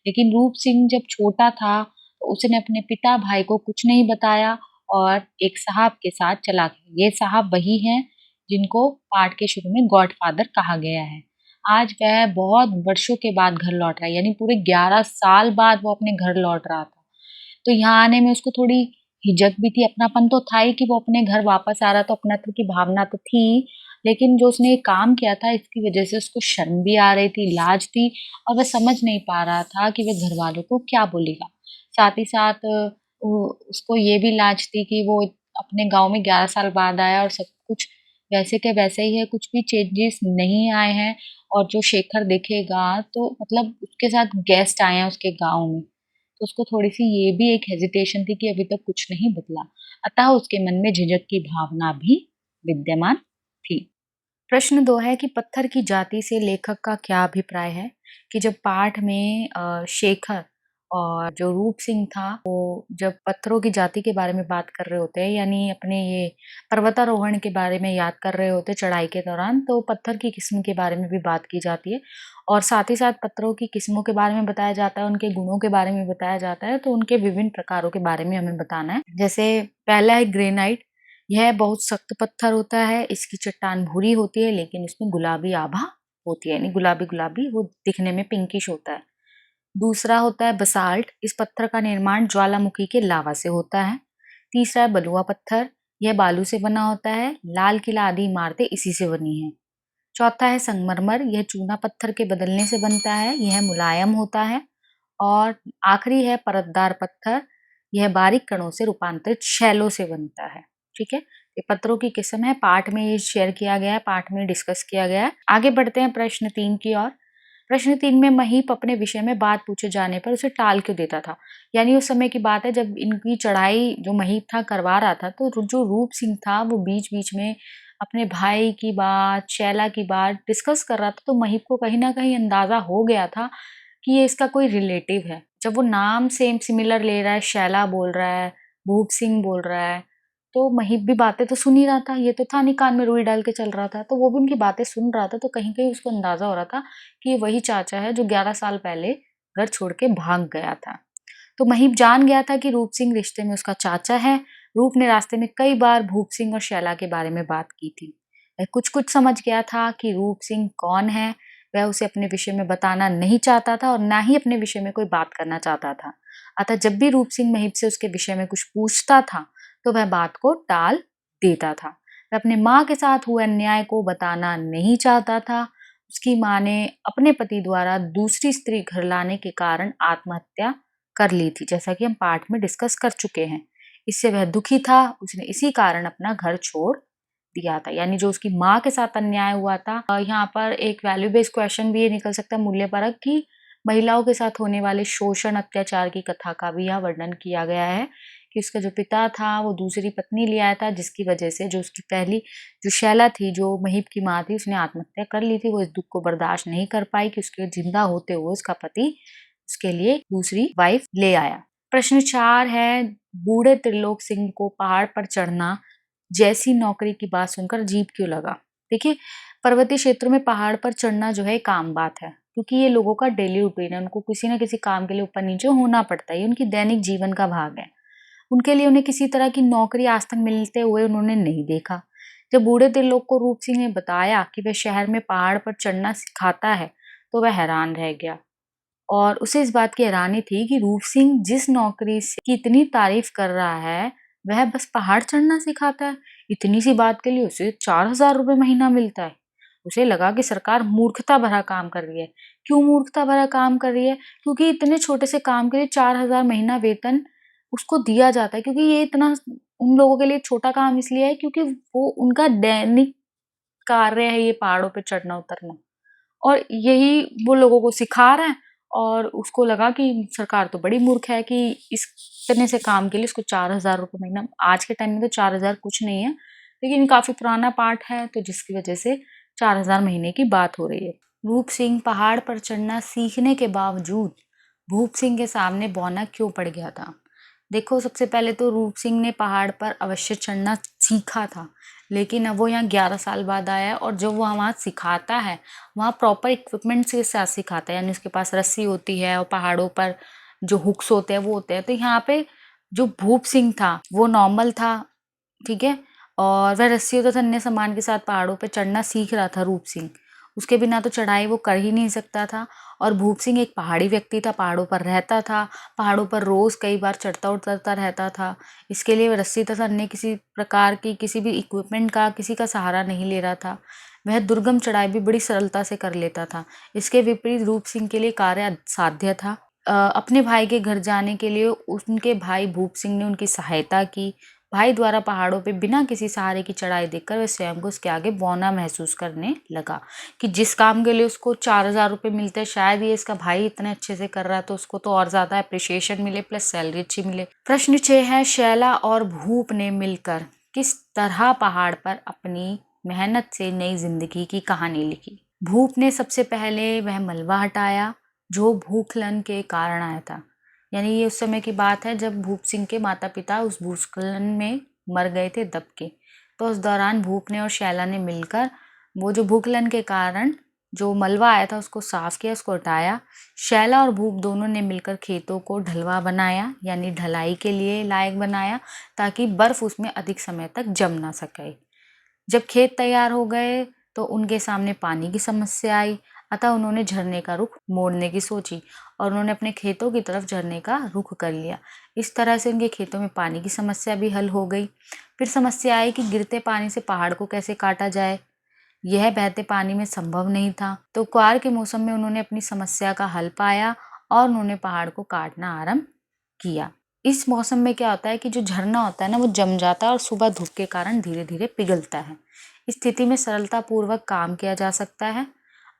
लेकिन रूप सिंह जब छोटा था, तो उसने अपने पिता भाई को कुछ नहीं बताया और एक साहब के साथ चला गया। ये साहब वही हैं जिनको पाठ के शुरू में गॉडफादर कहा गया है। आज वह बहुत वर्षों के बाद घर लौट रहा है, यानी पूरे 11 साल बाद वो अपने घर लौट रहा था। तो यहाँ आने में उसको थोड़ी हिचक भी थी, अपनापन तो था ही कि वो अपने घर वापस आ रहा, तो अपनत्व की भावना तो थी, लेकिन जो उसने काम किया था इसकी वज़ह से उसको शर्म भी आ रही थी, लाज थी और वह समझ नहीं पा रहा था कि वह घरवालों को क्या बोलेगा। साथ ही साथ उसको ये भी लाज थी कि वो अपने गाँव में 11 साल बाद आया और सब कुछ वैसे के वैसे ही है, कुछ भी चेंजेस नहीं आए हैं और जो शेखर देखेगा तो मतलब उसके साथ गेस्ट आए हैं उसके गाँव में। तो उसको थोड़ी-सी ये भी एक हेजिटेशन थी कि अभी तक कुछ नहीं बदला। अतः उसके मन में झिझक की भावना भी विद्यमान थी। प्रश्न 2 है कि पत्थर की जाति से लेखक का क्या अभिप्राय है? कि जब पाठ में शेखर और जो रूप सिंह था, वो जब पत्थरों की जाति के बारे में बात कर रहे होते हैं, यानी अपने ये पर्वतारोहण के बारे में याद कर रहे होते हैं चढ़ाई के दौरान, तो पत्थर की किस्म के बारे में भी बात की जाती है और साथ ही साथ पत्थरों की किस्मों के बारे में बताया जाता है, उनके गुणों के बारे में बताया जाता है, तो उनके विभिन्न प्रकारों के बारे में हमें बताना है। जैसे पहला है ग्रेनाइट, यह बहुत सख्त पत्थर होता है, इसकी चट्टान भूरी होती है लेकिन इसमें गुलाबी आभा होती है, यानी गुलाबी-गुलाबी वो दिखने में पिंकिश होता है। दूसरा होता है बसाल्ट, इस पत्थर का निर्माण ज्वालामुखी के लावा से होता है। तीसरा है बलुआ पत्थर, यह बालू से बना होता है, लाल किला आदि इमारतें इसी से बनी हैं। चौथा है संगमरमर, यह चूना पत्थर के बदलने से बनता है, यह मुलायम होता है। और आखिरी है परतदार पत्थर, यह बारीक कणों से रूपांतरित शैलों से बनता है। ठीक है? ये पत्थरों की किस्म है, पाठ में ये शेयर किया गया है, पाठ में डिस्कस किया गया है। आगे बढ़ते हैं प्रश्न 3 की ओर। प्रश्न 3 में महीप अपने विषय में बात पूछे जाने पर उसे टाल क्यों देता था? यानी उस समय की बात है जब इनकी चढ़ाई जो महीप था करवा रहा था, तो जो रूप सिंह था वो बीच-बीच में अपने भाई की बात, शैला की बात डिस्कस कर रहा था, तो महीप को कहीं न कहीं अंदाज़ा हो गया था कि ये इसका कोई रिलेटिव है। जब वो नाम सेम सिमिलर ले रहा है, शैला बोल रहा है, भूप सिंह बोल रहा है, तो महीप भी बातें तो सुन ही रहा था, ये तो था नहीं कान में रुई डाल के चल रहा था, तो वो भी उनकी बातें सुन रहा था, तो कहीं-कहीं उसको अंदाज़ा हो रहा था कि ये वही चाचा है जो 11 साल पहले घर छोड़ के भाग गया था। तो महीप जान गया था कि रूप सिंह रिश्ते में उसका चाचा है, रूप ने रास्ते में कई बार भूप सिंह और शैला के बारे में बात की थी। वह कुछ-कुछ समझ गया था कि रूप सिंह कौन है। वह उसे अपने विषय में बताना नहीं चाहता था और ना ही अपने विषय में कोई बात करना चाहता था। अतः जब भी रूप सिंह महिप से उसके विषय में कुछ पूछता था, तो वह बात को टाल देता था। वह अपनी माँ के साथ हुए अन्याय को बताना नहीं चाहता था। उसकी माँ ने अपने पति द्वारा दूसरी स्त्री घर लाने के कारण आत्महत्या कर ली थी, जैसा कि हम पाठ में डिस्कस कर चुके हैं। इससे वह दुखी था, उसने इसी कारण अपना घर छोड़ दिया था। यानी जो उसकी माँ के साथ अन्याय हुआ था, यहाँ पर एक वैल्यू बेस्ड क्वेश्चन भी ये निकल सकता है मूल्यपरक, कि महिलाओं के साथ होने वाले शोषण अत्याचार की कथा का भी यहाँ वर्णन किया गया है कि उसका जो पिता था वो दूसरी पत्नी ले आया था, जिसकी वजह से जो उसकी पहली जो शैला थी, जो महिप की माँ थी, उसने आत्महत्या कर ली थी। वो इस दुख को बर्दाश्त नहीं कर पाई कि उसके जिंदा होते हुए उसका पति उसके लिए दूसरी वाइफ ले आया। प्रश्न 4 है, बूढ़े त्रिलोक सिंह को पहाड़ पर चढ़ना जैसी नौकरी की बात सुनकर अजीब क्यों लगा? देखिए, पर्वतीय क्षेत्रों में पहाड़ पर चढ़ना जो है एक आम बात है, क्योंकि ये लोगों का डेली रूटीन है। उनको किसी न किसी काम के लिए ऊपर नीचे होना पड़ता है, ये उनकी दैनिक जीवन का भाग है। उनके लिए उन्हें किसी तरह की नौकरी आज तक मिलते हुए उन्होंने नहीं देखा। जब बूढ़े त्रिलोक को रूप सिंह ने बताया कि वह शहर में पहाड़ पर चढ़ना सिखाता है, तो वह हैरान रह गया। और उसे इस बात की हैरानी थी कि रूप सिंह जिस नौकरी की इतनी तारीफ कर रहा है, वह बस पहाड़ चढ़ना सिखाता है। इतनी सी बात के लिए उसे 4,000 रुपए महीना मिलता है। उसे लगा कि सरकार मूर्खता भरा काम कर रही है। क्यों मूर्खता भरा काम कर रही है? क्योंकि इतने छोटे से काम के लिए 4,000 महीना वेतन उसको दिया जाता है, क्योंकि ये इतना उन लोगों के लिए छोटा काम इसलिए है क्योंकि वो उनका दैनिक कार्य है ये पहाड़ों पे चढ़ना उतरना। और यही वो लोगों को सिखा रहा है, और उसको लगा कि सरकार तो बड़ी मूर्ख है कि इस इतने से काम के लिए इसको 4,000 रुपए महीना। आज के टाइम में तो 4,000 कुछ नहीं है, लेकिन काफ़ी पुराना पाठ है, तो जिसकी वजह से 4,000 महीने की बात हो रही है। रूप सिंह पहाड़ पर चढ़ना सीखने के बावजूद भूप सिंह के सामने बौना क्यों पड़ गया था? देखो, सबसे पहले तो रूप सिंह ने पहाड़ पर अवश्य चढ़ना सीखा था, लेकिन अब वो यहाँ 11 साल बाद आया है, और जो वो वहाँ सिखाता है, वहाँ प्रॉपर इक्विपमेंट्स के साथ सिखाता है। यानी उसके पास रस्सी होती है और पहाड़ों पर जो हुक्स होते हैं वो होते हैं। तो यहाँ पे जो भूप सिंह था वो नॉर्मल था, ठीक है, और वह रस्सियों तथा अन्य सामान के साथ पहाड़ों पे चढ़ना सीख रहा था रूप सिंह। उसके बिना तो चढ़ाई वो कर ही नहीं सकता था। और भूप सिंह एक पहाड़ी व्यक्ति था, पहाड़ों पर रहता था, पहाड़ों पर रोज कई बार चढ़ता उतरता रहता था। इसके लिए वह रस्सी तथा अन्य किसी प्रकार की किसी भी इक्विपमेंट का किसी का सहारा नहीं ले रहा था। वह दुर्गम चढ़ाई भी बड़ी सरलता से कर लेता था। इसके विपरीत रूप सिंह के लिए कार्य असाध्य था। अपने भाई के घर जाने के लिए उनके भाई भूप सिंह ने उनकी सहायता की। भाई द्वारा पहाड़ों पे बिना किसी सहारे की चढ़ाई देखकर वह स्वयं को उसके आगे बौना महसूस करने लगा कि जिस काम के लिए उसको 4,000 रुपये मिलते हैं, शायद ये इसका भाई इतने अच्छे से कर रहा है तो उसको तो और ज्यादा अप्रिशिएशन मिले, प्लस सैलरी अच्छी मिले। प्रश्न 6 है, शैला और भूप ने मिलकर किस तरह पहाड़ पर अपनी मेहनत से नई जिंदगी की कहानी लिखी? भूप ने सबसे पहले वह मलबा हटाया जो भूखलन के कारण आया था। यानी ये उस समय की बात है जब भूप सिंह के माता पिता उस भूस्खलन में मर गए थे दब के। तो उस दौरान भूप ने और शैला ने मिलकर वो जो भूखलन के कारण जो मलबा आया था उसको साफ किया, उसको हटाया। शैला और भूप दोनों ने मिलकर खेतों को ढलवा बनाया, यानी ढलाई के लिए लायक बनाया, ताकि बर्फ उसमें अधिक समय तक जम ना सके। जब खेत तैयार हो गए तो उनके सामने पानी की समस्या आई, अतः उन्होंने झरने का रुख मोड़ने की सोची और उन्होंने अपने खेतों की तरफ झरने का रुख कर लिया। इस तरह से उनके खेतों में पानी की समस्या भी हल हो गई। फिर समस्या आई कि गिरते पानी से पहाड़ को कैसे काटा जाए। यह बहते पानी में संभव नहीं था, तो क्वार के मौसम में उन्होंने अपनी समस्या का हल पाया और उन्होंने पहाड़ को काटना आरंभ किया। इस मौसम में क्या होता है कि जो झरना होता है ना वो जम जाता है और सुबह धूप के कारण धीरे धीरे पिघलता है। इस स्थिति में सरलता पूर्वक काम किया जा सकता है।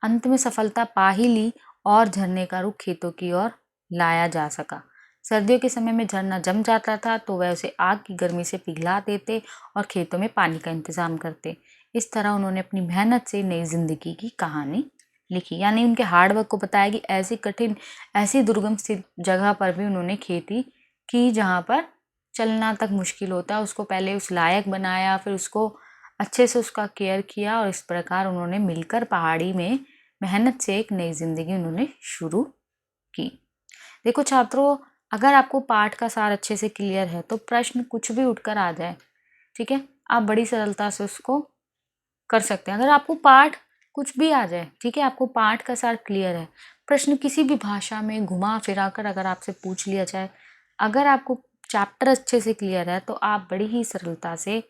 अंत में सफलता पा ही ली और झरने का रुख खेतों की ओर लाया जा सका। सर्दियों के समय में झरना जम जाता था तो वह उसे आग की गर्मी से पिघला देते और खेतों में पानी का इंतजाम करते। इस तरह उन्होंने अपनी मेहनत से नई जिंदगी की कहानी लिखी। यानी उनके हार्डवर्क को बताया कि ऐसी कठिन, ऐसी दुर्गम स्थित जगह पर भी उन्होंने खेती की जहाँ पर चलना तक मुश्किल होता है, उसको पहले उस लायक बनाया, फिर उसको अच्छे से उसका केयर किया और इस प्रकार उन्होंने मिलकर पहाड़ी में मेहनत से एक नई जिंदगी उन्होंने शुरू की। देखो छात्रों, अगर आपको पाठ का सार अच्छे से क्लियर है तो प्रश्न कुछ भी उठकर आ जाए, ठीक है, आप बड़ी सरलता से उसको कर सकते हैं। अगर आपको पाठ कुछ भी आ जाए, ठीक है, आपको पाठ का सार क्लियर है, प्रश्न किसी भी भाषा में घुमा फिरा कर अगर आपसे पूछ लिया जाए, अगर आपको चैप्टर अच्छे से क्लियर है तो आप बड़ी ही सरलता से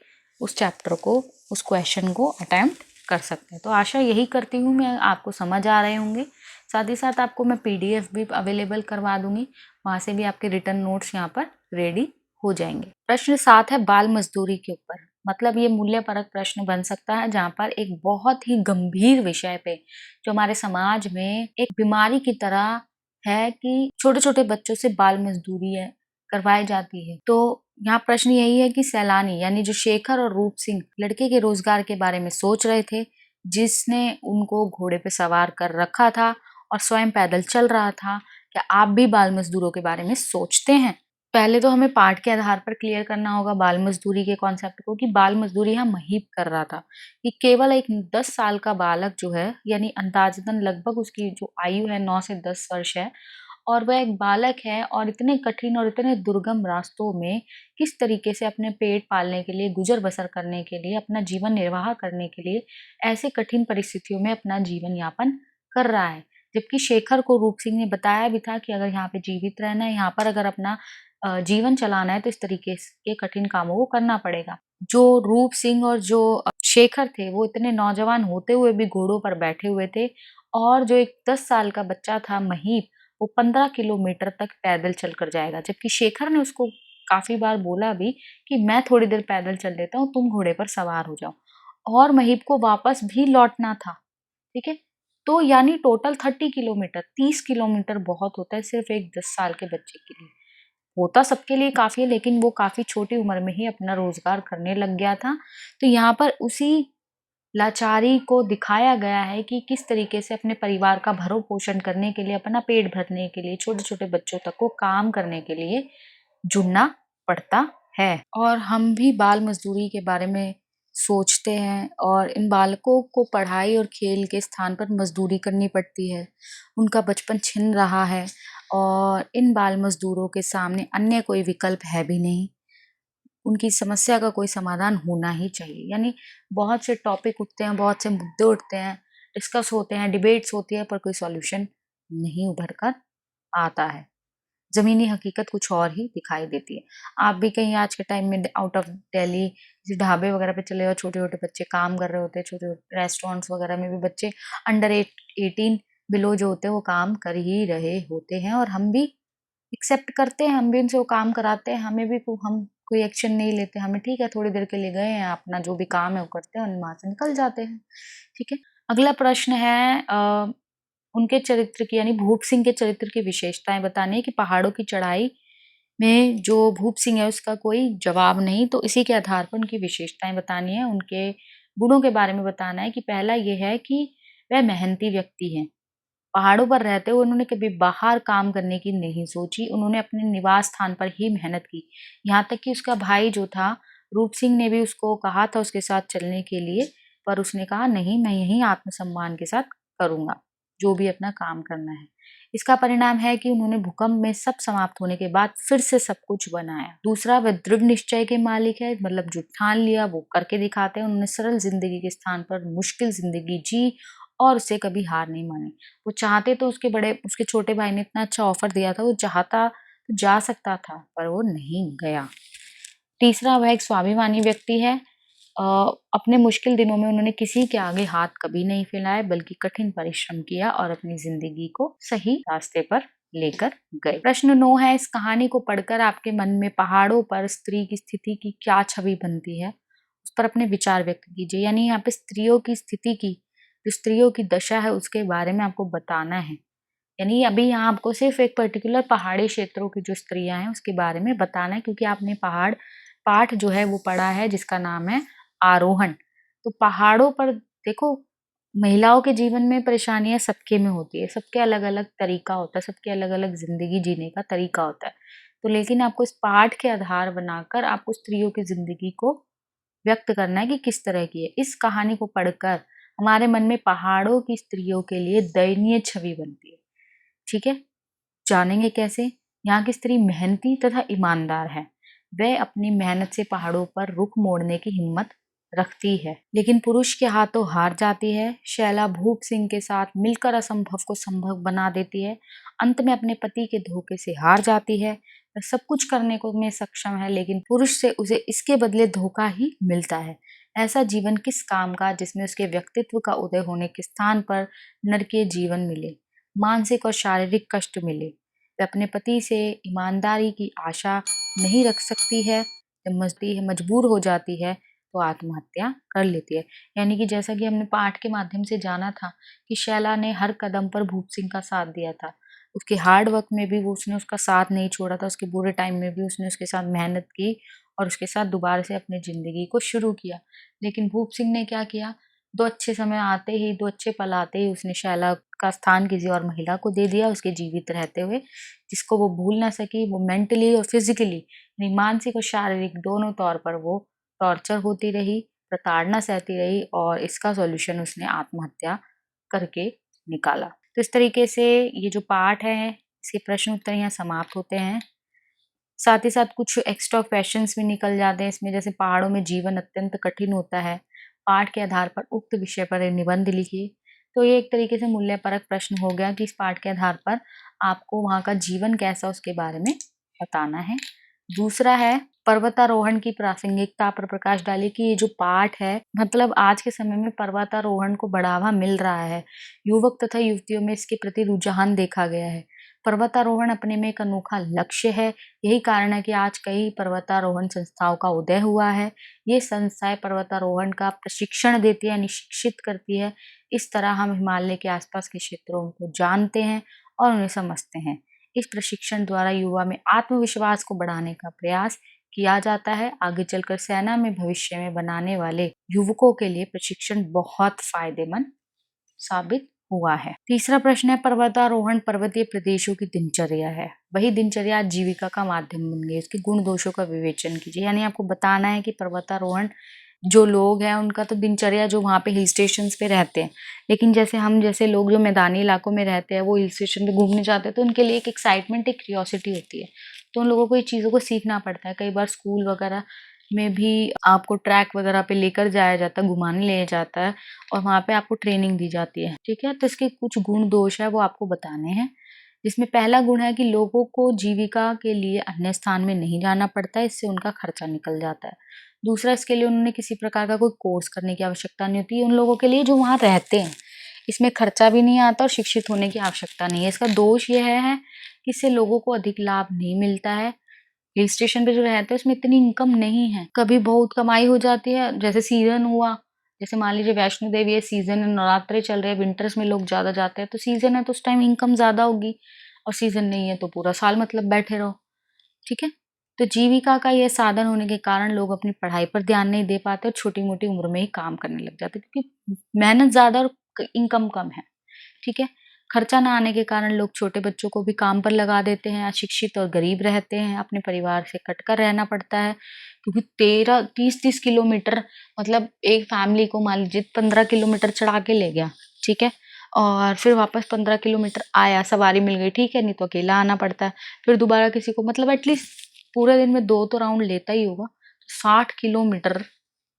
उस चैप्टर को, उस क्वेश्चन को अटेम्प्ट कर सकते हैं। तो आशा यही करती हूँ मैं आपको समझ आ रहे होंगे। साथ ही साथ आपको मैं PDF भी अवेलेबल करवा दूंगी, वहाँ से भी आपके रिटर्न नोट्स यहाँ पर रेडी हो जाएंगे। प्रश्न 7 है बाल मजदूरी के ऊपर। मतलब ये मूल्य परक प्रश्न बन सकता है जहाँ पर एक बहुत ही गंभीर विषय पे, जो हमारे समाज में एक बीमारी की तरह है कि छोटे छोटे बच्चों से बाल मजदूरी है करवाई जाती है। तो यहाँ प्रश्न यही है कि सैलानी यानी जो शेखर और रूप सिंह लड़के के रोजगार के बारे में सोच रहे थे, जिसने उनको घोड़े पे सवार कर रखा था और स्वयं पैदल चल रहा था, क्या आप भी बाल मजदूरों के बारे में सोचते हैं? पहले तो हमें पाठ के आधार पर क्लियर करना होगा बाल मजदूरी के कॉन्सेप्ट को, कि बाल मजदूरी यहाँ महीप कर रहा था कि केवल एक 10 साल का बालक जो है, यानी अंदाजतन लगभग उसकी जो आयु है 9 से 10 वर्ष है, और वह एक बालक है और इतने कठिन और इतने दुर्गम रास्तों में किस तरीके से अपने पेट पालने के लिए, गुजर बसर करने के लिए, अपना जीवन निर्वाह करने के लिए ऐसे कठिन परिस्थितियों में अपना जीवन यापन कर रहा है। जबकि शेखर को रूप सिंह ने बताया भी था कि अगर यहाँ पे जीवित रहना है, यहाँ पर अगर अपना जीवन चलाना है तो इस तरीके के कठिन कामों को करना पड़ेगा। जो रूप सिंह और जो शेखर थे वो इतने नौजवान होते हुए भी घोड़ों पर बैठे हुए थे, और जो एक 10 साल का बच्चा था महीप, वो 15 किलोमीटर तक पैदल चलकर जाएगा। जबकि शेखर ने उसको काफ़ी बार बोला भी कि मैं थोड़ी देर पैदल चल लेता हूँ, तुम घोड़े पर सवार हो जाओ। और महीप को वापस भी लौटना था, ठीक है? तो यानी टोटल 30 किलोमीटर, 30 किलोमीटर बहुत होता है सिर्फ़ एक 10 साल के बच्चे के लिए। होता सबके लिए काफ़ी है, लेकिन वो काफ़ी छोटी उम्र में ही अपना रोज़गार करने लग गया था। तो यहाँ पर उसी लाचारी को दिखाया गया है कि किस तरीके से अपने परिवार का भरण-पोषण करने के लिए, अपना पेट भरने के लिए, छोटे-छोटे बच्चों तक को काम करने के लिए जुड़ना पड़ता है। और हम भी बाल मज़दूरी के बारे में सोचते हैं, और इन बालकों को पढ़ाई और खेल के स्थान पर मज़दूरी करनी पड़ती है। उनका बचपन छिन रहा है और इन बाल मज़दूरों के सामने अन्य कोई विकल्प है भी नहीं। उनकी समस्या का कोई समाधान होना ही चाहिए। यानी बहुत से टॉपिक उठते हैं, बहुत से मुद्दे उठते हैं, डिस्कस होते हैं, डिबेट्स होती है, पर कोई सॉल्यूशन नहीं उभर कर आता है। ज़मीनी हकीकत कुछ और ही दिखाई देती है। आप भी कहीं आज के टाइम में आउट ऑफ दिल्ली किसी ढाबे वगैरह पे चले जाओ, छोटे-छोटे बच्चे काम कर रहे होते हैं, छोटे रेस्टोरेंट्स वगैरह में भी बच्चे अंडर 18 बिलो जो होते हैं वो काम कर ही रहे होते हैं, और हम भी एक्सेप्ट करते हैं, हम भी उनसे वो काम कराते हैं, हमें भी हम कोई एक्शन नहीं लेते, हमें ठीक है थोड़ी देर के लिए गए हैं, अपना जो भी काम है वो करते हैं और वहाँ से निकल जाते हैं, ठीक है। अगला प्रश्न है उनके चरित्र की, यानी भूप सिंह के चरित्र की विशेषताएँ बतानी है कि पहाड़ों की चढ़ाई में जो भूप सिंह है उसका कोई जवाब नहीं, तो इसी के आधार पर उनकी विशेषताएँ बतानी है, उनके गुणों के बारे में बताना है कि पहला ये है कि वह मेहनती व्यक्ति हैं। पहाड़ों पर रहते हुए उन्होंने कभी बाहर काम करने की नहीं सोची, उन्होंने अपने निवास स्थान पर ही मेहनत की। यहाँ तक कि उसका भाई जो था, रूप सिंह ने भी उसको कहा था उसके साथ चलने के लिए, पर उसने कहा नहीं, मैं यहीं आत्मसम्मान के साथ करूँगा, जो भी अपना काम करना है। इसका परिणाम है कि उन्होंने भूकंप में सब समाप्त होने के बाद फिर से सब कुछ बनाया। दूसरा, वह दृढ़ निश्चय के मालिक है, मतलब जो ठान लिया वो करके दिखाते हैं। उन्होंने सरल ज़िंदगी के स्थान पर मुश्किल ज़िंदगी जी और उससे कभी हार नहीं मानी। वो चाहते तो उसके छोटे भाई ने इतना अच्छा ऑफ़र दिया था, वो चाहता तो जा सकता था, पर वो नहीं गया। तीसरा, वह एक स्वाभिमानी व्यक्ति है। अ, अपने मुश्किल दिनों में उन्होंने किसी के आगे हाथ कभी नहीं फैलाए, बल्कि कठिन परिश्रम किया और अपनी ज़िंदगी को सही रास्ते पर लेकर गए। प्रश्न 9 है, इस कहानी को पढ़कर आपके मन में पहाड़ों पर स्त्री की स्थिति की क्या छवि बनती है? उस पर अपने विचार व्यक्त कीजिए। यानी यहाँ पे स्त्रियों की स्थिति की, जो स्त्रियों की दशा है उसके बारे में आपको बताना है। यानी अभी यहाँ आपको सिर्फ़ एक पर्टिकुलर पहाड़ी क्षेत्रों की जो स्त्रियाँ हैं उसके बारे में बताना है, क्योंकि आपने पाठ जो है वो पढ़ा है जिसका नाम है आरोहण। तो पहाड़ों पर देखो, महिलाओं के जीवन में परेशानियाँ सबके में होती है, सबके अलग-अलग तरीका होता है, सबके अलग-अलग ज़िंदगी जीने का तरीका होता है। तो लेकिन आपको इस पाठ के आधार बनाकर आपको स्त्रियों की ज़िंदगी को व्यक्त करना है कि किस तरह की है। इस कहानी को पढ़कर हमारे मन में पहाड़ों की स्त्रियों के लिए दयनीय छवि बनती है, ठीक है? जानेंगे कैसे? यहाँ की स्त्री मेहनती तथा ईमानदार है। वह अपनी मेहनत से पहाड़ों पर रुख मोड़ने की हिम्मत रखती है, लेकिन पुरुष के हाथों हार जाती है। शैला भूप सिंह के साथ मिलकर असंभव को संभव बना देती है। अंत में अपने पति के धोखे से हार जाती है। वह सब कुछ करने को में सक्षम है, लेकिन पुरुष से उसे इसके बदले धोखा ही मिलता है। ऐसा जीवन किस काम का, जिसमें उसके व्यक्तित्व का उदय होने के स्थान पर नरकीय जीवन मिले, मानसिक और शारीरिक कष्ट मिले। वह अपने पति से ईमानदारी की आशा नहीं रख सकती है। जब मजबूर हो जाती है तो आत्महत्या कर लेती है। यानी कि जैसा कि हमने पाठ के माध्यम से जाना था कि शैला ने हर कदम पर भूप सिंह का साथ दिया था। उसके हार्ड वर्क में भी उसने उसका साथ नहीं छोड़ा था, उसके बुरे टाइम में भी उसने उसके साथ मेहनत की और उसके साथ दोबारा से अपनी ज़िंदगी को शुरू किया। लेकिन भूप सिंह ने क्या किया, 2 अच्छे समय आते ही, 2 अच्छे पल आते ही उसने शैला का स्थान किसी और महिला को दे दिया उसके जीवित रहते हुए, जिसको वो भूल ना सकी। वो मेंटली और फिज़िकली यानी मानसिक और शारीरिक दोनों तौर पर वो टॉर्चर होती रही, प्रताड़ना सहती रही और इसका सॉल्यूशन उसने आत्महत्या करके निकाला। तो इस तरीके से ये जो पाठ है, इसके प्रश्न उत्तर यहाँ समाप्त होते हैं। साथ ही साथ कुछ एक्स्ट्रा क्वेश्चंस भी निकल जाते हैं इसमें, जैसे पहाड़ों में जीवन अत्यंत कठिन होता है। पाठ के आधार पर उक्त विषय पर निबंध लिखिए। तो ये एक तरीके से मूल्यपरक प्रश्न हो गया कि इस पाठ के आधार पर आपको वहाँ का जीवन कैसा उसके बारे में बताना है। दूसरा है पर्वतारोहण की प्रासंगिकता पर प्रकाश डालिए कि ये जो पाठ है, मतलब आज के समय में पर्वतारोहण को बढ़ावा मिल रहा है। युवक तथा युवतियों में इसके प्रति रुझान देखा गया है। पर्वतारोहण अपने में एक अनोखा लक्ष्य है। यही कारण है कि आज कई पर्वतारोहण संस्थाओं का उदय हुआ है। ये संस्थाएं पर्वतारोहण का प्रशिक्षण देती है यानी शिक्षित करती है। इस तरह हम हिमालय के आसपास के क्षेत्रों को जानते हैं और उन्हें समझते हैं। इस प्रशिक्षण द्वारा युवा में आत्मविश्वास को बढ़ाने का प्रयास किया जाता है। आगे चलकर सेना में भविष्य में बनाने वाले युवकों के लिए प्रशिक्षण बहुत फायदेमंद साबित हुआ है। तीसरा प्रश्न है पर्वतारोहण पर्वतीय प्रदेशों की दिनचर्या है। वही दिनचर्या जीविका का माध्यम बन गई। इसके गुण दोषों का विवेचन कीजिए, यानी आपको बताना है कि पर्वतारोहण जो लोग हैं उनका तो दिनचर्या जो वहाँ पे हिल स्टेशन पे रहते हैं, लेकिन जैसे हम जैसे लोग जो मैदानी इलाकों में रहते हैं वो हिल स्टेशन पे घूमने जाते हैं तो उनके लिए एक एक्साइटमेंट, एक क्यूरियोसिटी होती है। तो उन लोगों को ये चीज़ों को सीखना पड़ता है। कई बार स्कूल वगैरह में भी आपको ट्रैक वगैरह पे लेकर जाया जाता है, घुमाने ले जाता है और वहाँ पे आपको ट्रेनिंग दी जाती है, ठीक है? तो इसके कुछ गुण दोष है वो आपको बताने हैं। जिसमें पहला गुण है कि लोगों को जीविका के लिए अन्य स्थान में नहीं जाना पड़ता है, इससे उनका खर्चा निकल जाता है। दूसरा, इसके लिए उन्होंने किसी प्रकार का कोई कोर्स करने की आवश्यकता नहीं होती है उन लोगों के लिए जो वहाँ रहते हैं। इसमें खर्चा भी नहीं आता और शिक्षित होने की आवश्यकता नहीं है। इसका दोष ये है कि इससे लोगों को अधिक लाभ नहीं मिलता है। हिल स्टेशन पे जो रहते हैं उसमें इतनी इनकम नहीं है। कभी बहुत कमाई हो जाती है, जैसे सीज़न हुआ, जैसे मान लीजिए वैष्णो देवी है, सीज़न है, नवरात्रे चल रहे हैं, विंटर्स में लोग ज़्यादा जाते हैं, तो सीज़न है तो उस टाइम इनकम ज़्यादा होगी और सीज़न नहीं है तो पूरा साल मतलब बैठे रहो, ठीक है? तो जीविका का ये साधन होने के कारण लोग अपनी पढ़ाई पर ध्यान नहीं दे पाते और छोटी-मोटी उम्र में ही काम करने लग जाते हैं क्योंकि मेहनत ज़्यादा और इनकम कम है, ठीक है? खर्चा ना आने के कारण लोग छोटे बच्चों को भी काम पर लगा देते हैं, अशिक्षित और गरीब रहते हैं, अपने परिवार से कटकर रहना पड़ता है क्योंकि 13 30-30 किलोमीटर मतलब एक फैमिली को मान लीजिए 15 किलोमीटर चढ़ा के ले गया, ठीक है? और फिर वापस 15 किलोमीटर आया, सवारी मिल गई, ठीक है, नहीं तो अकेला आना पड़ता है। फिर दोबारा किसी को मतलब एटलीस्ट पूरे दिन में 2 तो राउंड लेता ही होगा, 60 किलोमीटर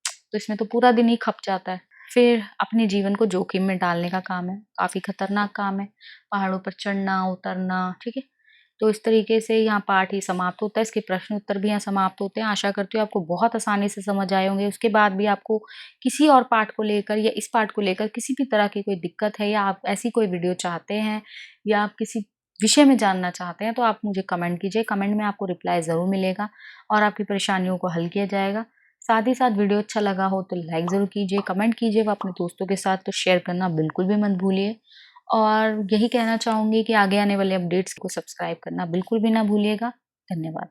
तो इसमें तो पूरा दिन ही खप जाता है। फिर अपने जीवन को जोखिम में डालने का काम है, काफ़ी खतरनाक काम है, पहाड़ों पर चढ़ना, उतरना, ठीक है? तो इस तरीके से यहाँ पाठ ही समाप्त होता है, इसके प्रश्न उत्तर भी यहाँ समाप्त होते हैं। आशा करती हूँ आपको बहुत आसानी से समझ आए होंगे। उसके बाद भी आपको किसी और पाठ को लेकर या इस पाठ को लेकर किसी भी तरह की कोई दिक्कत है या आप ऐसी कोई वीडियो चाहते हैं या आप किसी विषय में जानना चाहते हैं तो आप मुझे कमेंट कीजिए, कमेंट में आपको रिप्लाई ज़रूर मिलेगा और आपकी परेशानियों को हल किया जाएगा। साथ ही साथ वीडियो अच्छा लगा हो तो लाइक ज़रूर कीजिए, कमेंट कीजिए व अपने दोस्तों के साथ तो शेयर करना बिल्कुल भी मत भूलिए। और यही कहना चाहूँगी कि आगे आने वाले अपडेट्स को सब्सक्राइब करना बिल्कुल भी ना भूलिएगा। धन्यवाद।